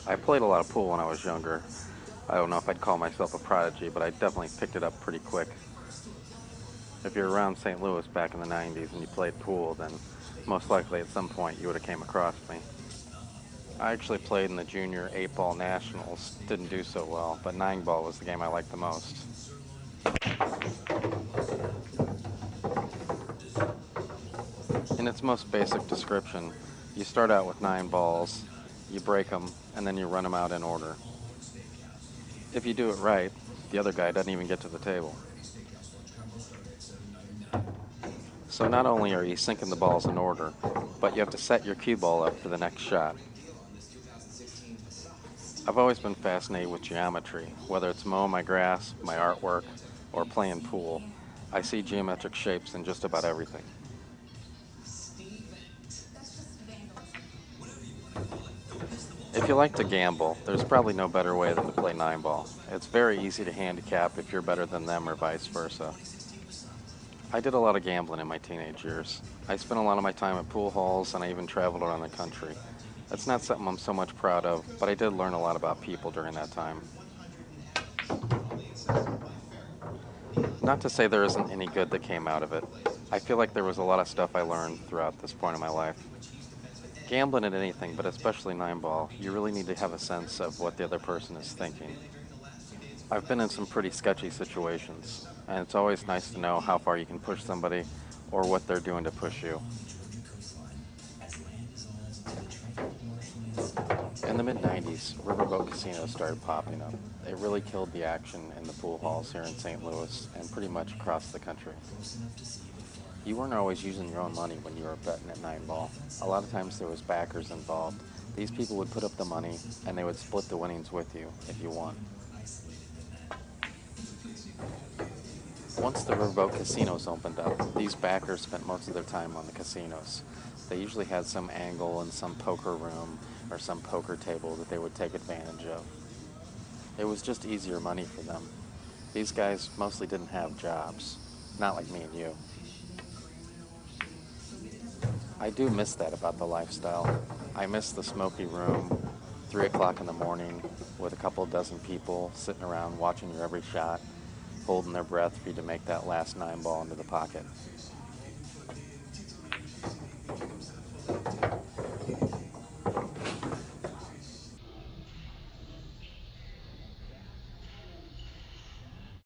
I played a lot of pool when I was younger. I don't know if I'd call myself a prodigy, but I definitely picked it up pretty quick. If you're around St. Louis back in the 90s and you played pool, then most likely at some point you would have came across me. I actually played in the junior 8-ball nationals. Didn't do so well, but 9-ball was the game I liked the most. In its most basic description, you start out with 9 balls, you break them, and then you run them out in order. If you do it right, the other guy doesn't even get to the table. So not only are you sinking the balls in order, but you have to set your cue ball up for the next shot. I've always been fascinated with geometry, whether it's mowing my grass, my artwork, or playing pool. I see geometric shapes in just about everything. If you like to gamble, there's probably no better way than to play 9-ball. It's very easy to handicap if you're better than them or vice versa. I did a lot of gambling in my teenage years. I spent a lot of my time at pool halls and I even traveled around the country. That's not something I'm so much proud of, but I did learn a lot about people during that time. Not to say there isn't any good that came out of it. I feel like there was a lot of stuff I learned throughout this point in my life. Gambling at anything, but especially 9-ball, you really need to have a sense of what the other person is thinking. I've been in some pretty sketchy situations, and it's always nice to know how far you can push somebody or what they're doing to push you. In the mid-90s, riverboat casinos started popping up. They really killed the action in the pool halls here in St. Louis and pretty much across the country. You weren't always using your own money when you were betting at 9-ball. A lot of times there was backers involved. These people would put up the money and they would split the winnings with you if you won. Once the riverboat casinos opened up, these backers spent most of their time on the casinos. They usually had some angle in some poker room or some poker table that they would take advantage of. It was just easier money for them. These guys mostly didn't have jobs, not like me and you. I do miss that about the lifestyle. I miss the smoky room, 3 o'clock in the morning, with a couple dozen people sitting around watching your every shot, holding their breath for you to make that last 9-ball into the pocket.